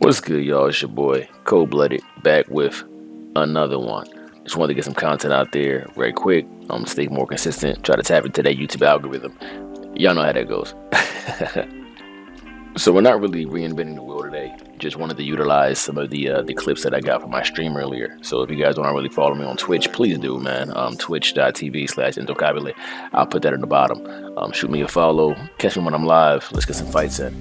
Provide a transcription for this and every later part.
What's good, y'all? It's your boy, Cold Blooded, back with another one. Just wanted to get some content out there right quick. Stay more consistent, try to tap into that YouTube algorithm. Y'all know how that goes. So we're not really reinventing the wheel today. Just wanted to utilize some of the clips that I got from my stream earlier. So if you guys don't really follow me on Twitch, please do, man. Twitch.tv/Indocabulate. I'll put that in the bottom. Shoot me a follow. Catch me when I'm live. Let's get some fights in.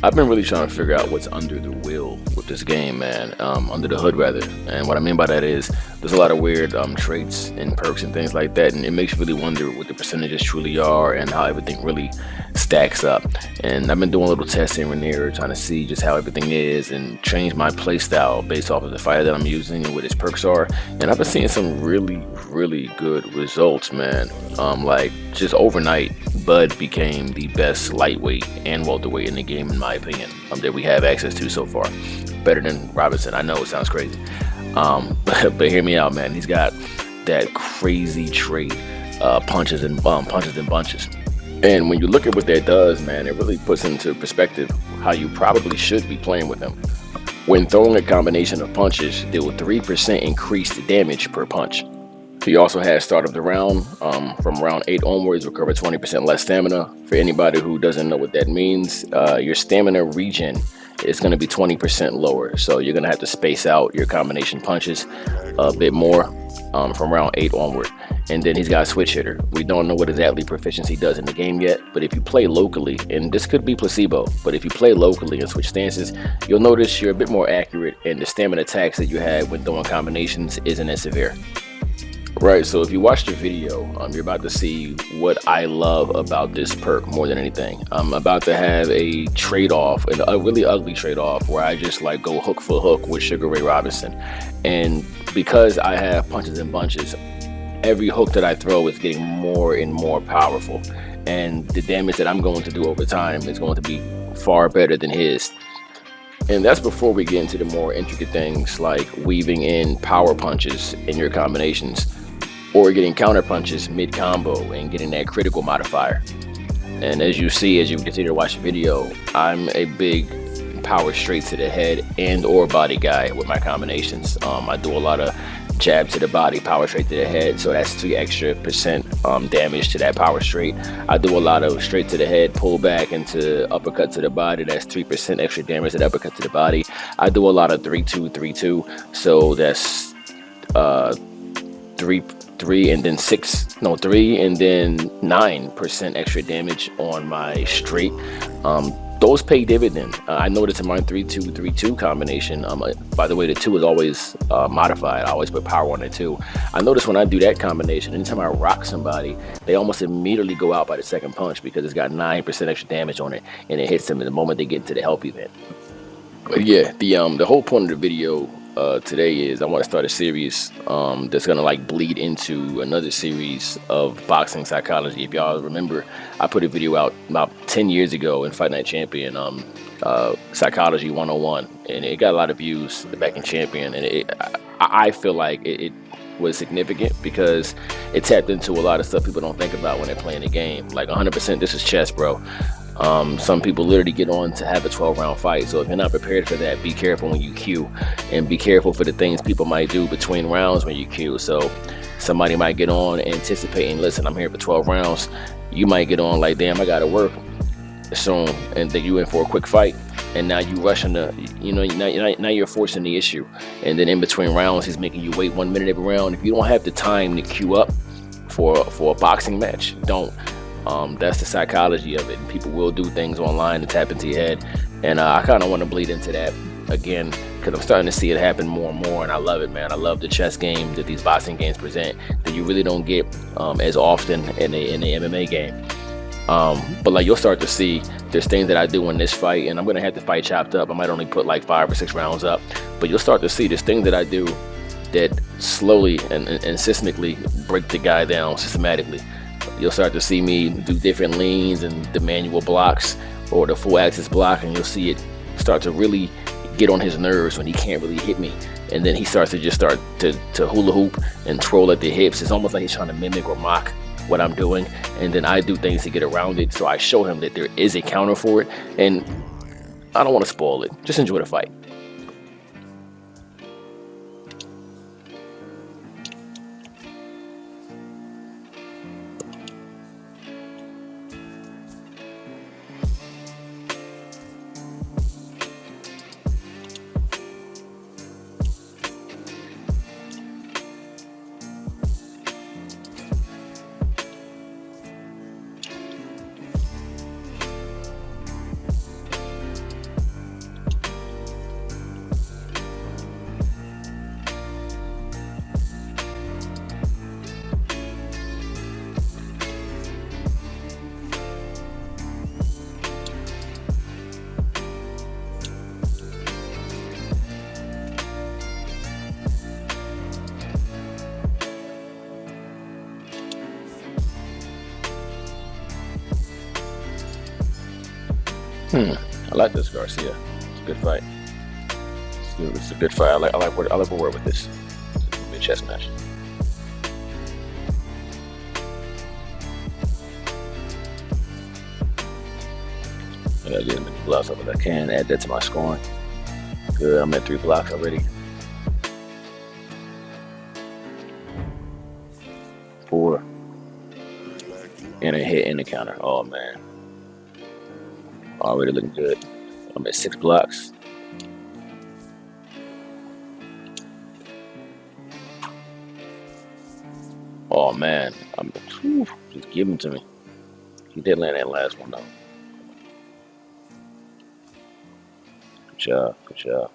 I've been really trying to figure out what's under the wheel with this game, man. Under the hood, rather. And what I mean by that is there's a lot of weird traits and perks and things like that. And it makes you really wonder what the percentages truly are and how everything really stacks up. And I've been doing a little testing in there, trying to see just how everything is and change my play style based off of the fighter that I'm using and what his perks are. And I've been seeing some really good results, man. Like just overnight, Bud became the best lightweight and welterweight in the game, in my opinion, that we have access to so far. Better than Robinson. I know it sounds crazy, but hear me out, man. He's got that crazy trait, punches and bunches. And when you look at what that does, man, it really puts into perspective how you probably should be playing with him. When throwing a combination of punches, there will 3% increase the damage per punch. He also has start of the round. From round 8 onwards, recover 20% less stamina. For anybody who doesn't know what that means, your stamina regen is going to be 20% lower. So you're going to have to space out your combination punches a bit more from round 8 onward. And then he's got a switch hitter. We don't know what his athlete proficiency does in the game yet, but if you play locally, and this could be placebo, but if you play locally and switch stances, you'll notice you're a bit more accurate and the stamina tax that you had when throwing combinations isn't as severe. Right, so if you watch the video, you're about to see what I love about this perk more than anything. I'm about to have a trade-off, a really ugly trade-off, where I just like go hook for hook with Sugar Ray Robinson. And because I have punches and bunches, every hook that I throw is getting more and more powerful. And the damage that I'm going to do over time is going to be far better than his. And that's before we get into the more intricate things like weaving in power punches in your combinations, or getting counter punches mid-combo and getting that critical modifier. And as you see, as you continue to watch the video, I'm a big power straight to the head and or body guy with my combinations. I do a lot of jab to the body, power straight to the head, so that's 3% extra damage to that power straight. I do a lot of straight to the head, pull back into uppercut to the body, that's 3% extra damage to the uppercut to the body. I do a lot of 3-2, so that's 3 and then 9% extra damage on my straight. Those pay dividend. I noticed in my 3-2 combination, by the way, the 2 is always modified. I always put power on it too. I notice when I do that combination, anytime I rock somebody, they almost immediately go out by the second punch because it's got 9% extra damage on it, and it hits them the moment they get into the help event. But yeah, the whole point of the video today is I want to start a series that's gonna like bleed into another series of boxing psychology. If y'all remember, I put a video out about 10 years ago in Fight Night Champion, Psychology 101, and it got a lot of views back in Champion, and I feel like it was significant because it tapped into a lot of stuff people don't think about when they're playing the game. Like 100%, this is chess, bro. Some people literally get on to have a 12-round fight. So if you're not prepared for that, be careful when you queue, and be careful for the things people might do between rounds when you queue. So somebody might get on anticipating, listen, I'm here for 12 rounds. You might get on like, damn, I gotta work soon, and then you in for a quick fight, and now you rushing the, now you're forcing the issue. And then in between rounds, he's making you wait 1 minute every round. If you don't have the time to queue up for a boxing match, don't. That's the psychology of it. People will do things online to tap into your head, and I kind of want to bleed into that again because I'm starting to see it happen more and more, and I love it, man. I love the chess game that these boxing games present that you really don't get as often in the MMA game. But like you'll start to see there's things that I do in this fight, and I'm gonna have the fight chopped up. I might only put like 5 or 6 rounds up, but you'll start to see there's things that I do that slowly and systemically break the guy down systematically. You'll start to see me do different leans and the manual blocks or the full axis block, and you'll see it start to really get on his nerves when he can't really hit me. And then he starts to just start to hula hoop and twirl at the hips. It's almost like he's trying to mimic or mock what I'm doing, and then I do things to get around it. So I show him that there is a counter for it, and I don't want to spoil it. Just enjoy the fight. I like this Garcia. It's a good fight. It's a good fight. I like where we're with this. It's gonna be a chess match. I gotta get as many blocks up as I can. Add that to my scoring. Good. I'm at 3 blocks already. 4. And a hit and a counter. Oh man. Already looking good. I'm at 6 blocks. Oh man, just give him to me. He did land that last one though. Good job, good job.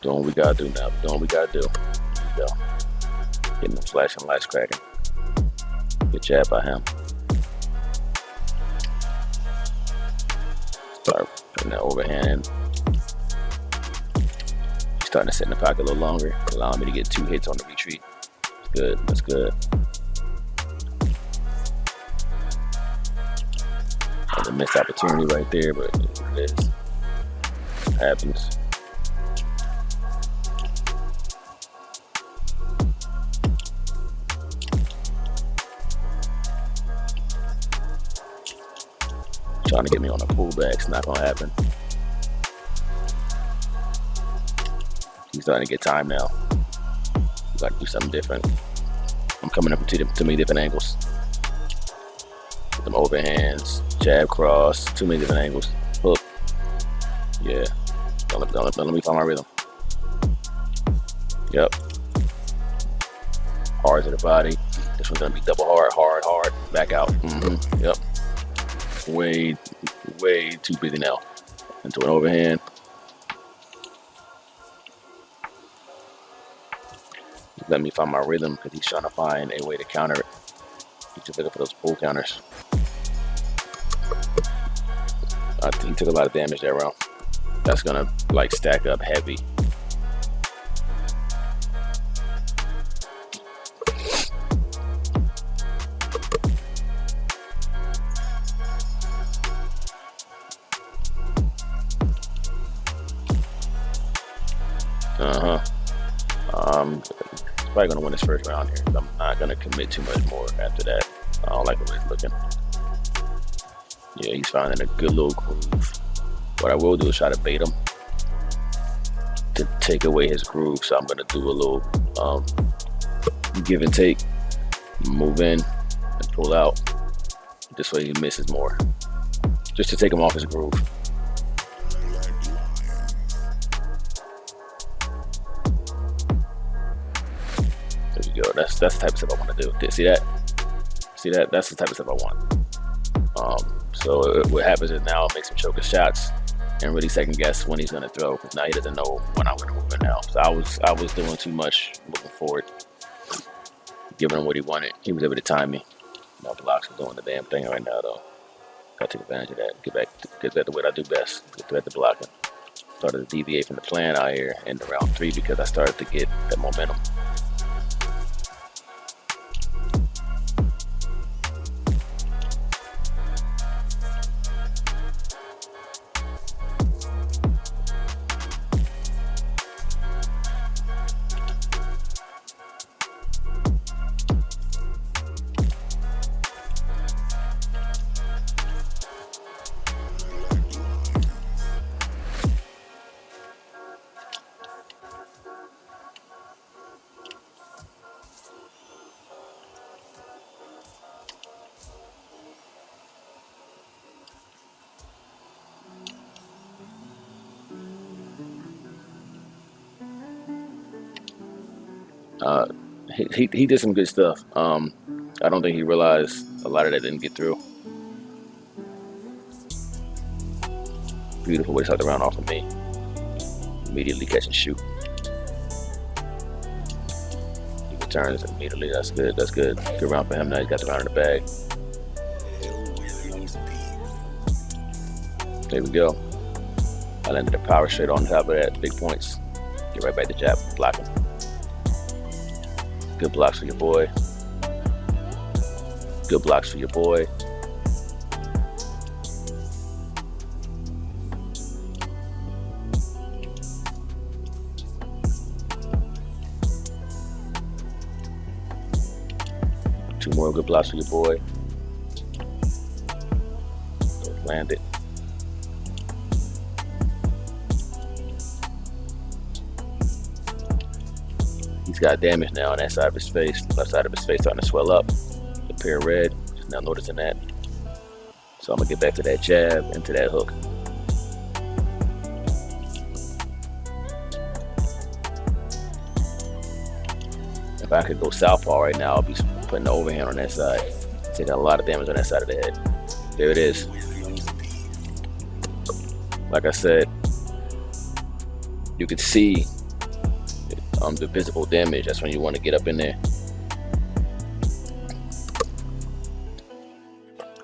Doing what we gotta do now. Doing what we gotta do. There you go. Getting the flashing lights cracking. Good jab by him. Start putting that overhand. He's starting to sit in the pocket a little longer, allowing me to get 2 hits on the retreat. That's good. That's good. That's a missed opportunity right there, but it is. It happens. Trying to get me on a pullback. It's not gonna happen. He's starting to get time now. We gotta do something different. I'm coming up to too many different angles. With them overhands, jab cross, too many different angles. Hook. Yeah. Don't let me find my rhythm. Yep. Hard to the body. This one's gonna be double hard, hard. Back out. Yep. Way too busy now. Into an overhand. Let me find my rhythm because he's trying to find a way to counter it. He's just looking for those pull counters. He took a lot of damage that round. That's gonna like stack up heavy. He's probably gonna win his first round here. I'm not gonna commit too much more after that. I don't like the way he's looking. Yeah, he's finding a good little groove. What I will do is try to bait him to take away his groove. So I'm gonna do a little give and take, move in and pull out. This way he misses more, just to take him off his groove. There we go. That's the type of stuff I want to do. See that? See that? That's the type of stuff I want. So what happens is now it makes him choke his shots and really second guess when he's gonna throw, because now he doesn't know when I'm gonna move it now. So I was doing too much moving forward, giving him what he wanted. He was able to time me. My blocks are doing the damn thing right now though. Gotta take advantage of that. Get back to what I do best. Get back to blocking. Started to deviate from the plan out here in the round 3 because I started to get that momentum. He did some good stuff. I don't think he realized a lot of that didn't get through. Beautiful way to start the round off for me. Immediately catch and shoot. He returns immediately. That's good. That's good. Good round for him. Now he's got the round in the bag. There we go. I landed a power straight on top of that. Big points. Get right back to jab. Blocking. Good blocks for your boy. Good blocks for your boy. Two more good blocks for your boy. Land it. He's got damage now on that side of his face. Left side of his face starting to swell up. The pair red. Just now noticing that. So I'm gonna get back to that jab, into that hook. If I could go southpaw right now, I'll be putting the overhand on that side. Taking a lot of damage on that side of the head. There it is. Like I said, you could see the visible damage. That's when you want to get up in there.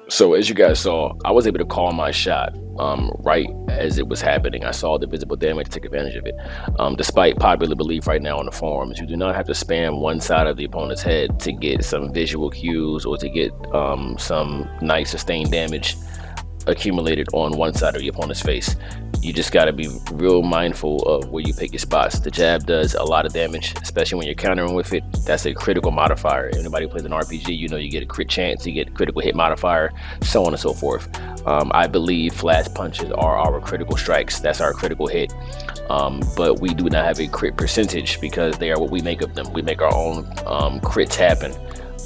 So as you guys saw, I was able to call my shot right as it was happening. I saw the visible damage, took advantage of it. Despite popular belief right now on the forums, you do not have to spam one side of the opponent's head to get some visual cues or to get some nice sustained damage accumulated on one side of your opponent's face. You just got to be real mindful of where you pick your spots. The jab does a lot of damage, especially when you're countering with it. That's a critical modifier. Anybody who plays an RPG, you know you get a crit chance, you get critical hit modifier, so on and so forth. I believe flash punches are our critical strikes. That's our critical hit. But we do not have a crit percentage because they are what we make of them. We make our own crits happen,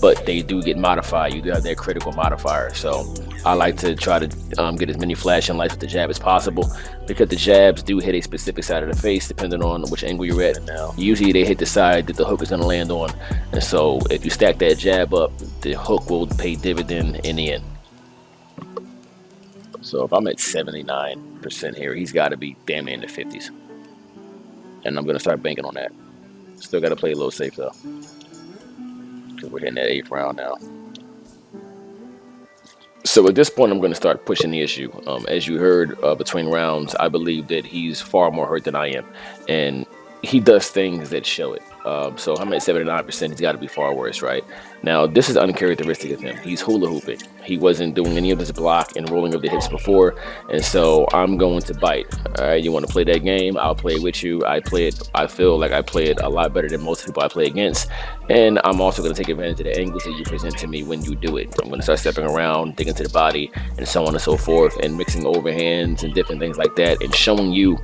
but they do get modified. You do have that critical modifier. So I like to try to get as many flashing lights with the jab as possible, because the jabs do hit a specific side of the face depending on which angle you're at. Now, usually they hit the side that the hook is going to land on, and so if you stack that jab up, the hook will pay dividend in the end. So if I'm at 79% here, he's got to be damn near in the 50s, and I'm going to start banking on that. Still got to play a little safe though, because we're hitting that 8th round now. So at this point, I'm going to start pushing the issue. As you heard between rounds, I believe that he's far more hurt than I am, and he does things that show it. So I'm at 79%. He's got to be far worse, right? Now, this is uncharacteristic of him. He's hula hooping. He wasn't doing any of this block and rolling of the hits before, and so I'm going to bite. All right, you want to play that game? I'll play it with you. I play it. I feel like I play it a lot better than most people I play against, and I'm also going to take advantage of the angles that you present to me when you do it. I'm going to start stepping around, digging to the body, and so on and so forth, and mixing overhands and different things like that, and showing you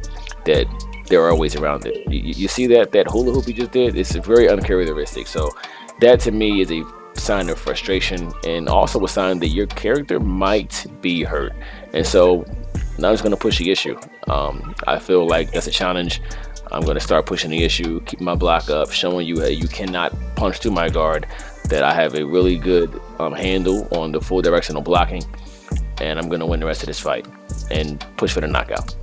that there are ways around it. You see that hula hoop he just did? It's very uncharacteristic. So that to me is a sign of frustration, and also a sign that your character might be hurt. And so now I'm just going to push the issue. I feel like that's a challenge. I'm going to start pushing the issue, keep my block up, showing you, hey, you cannot punch through my guard, that I have a really good handle on the full directional blocking, and I'm going to win the rest of this fight and push for the knockout.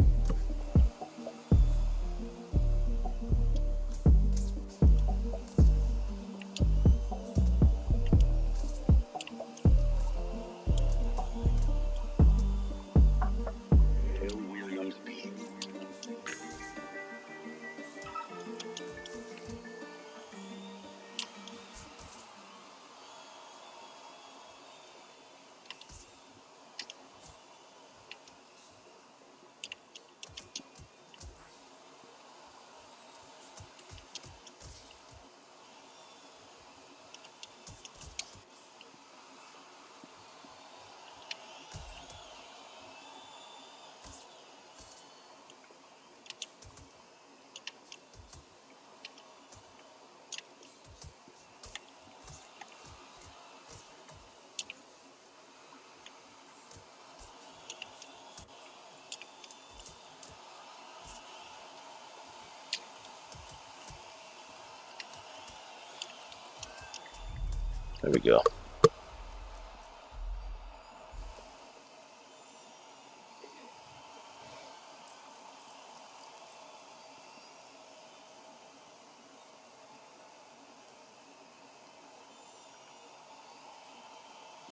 There we go.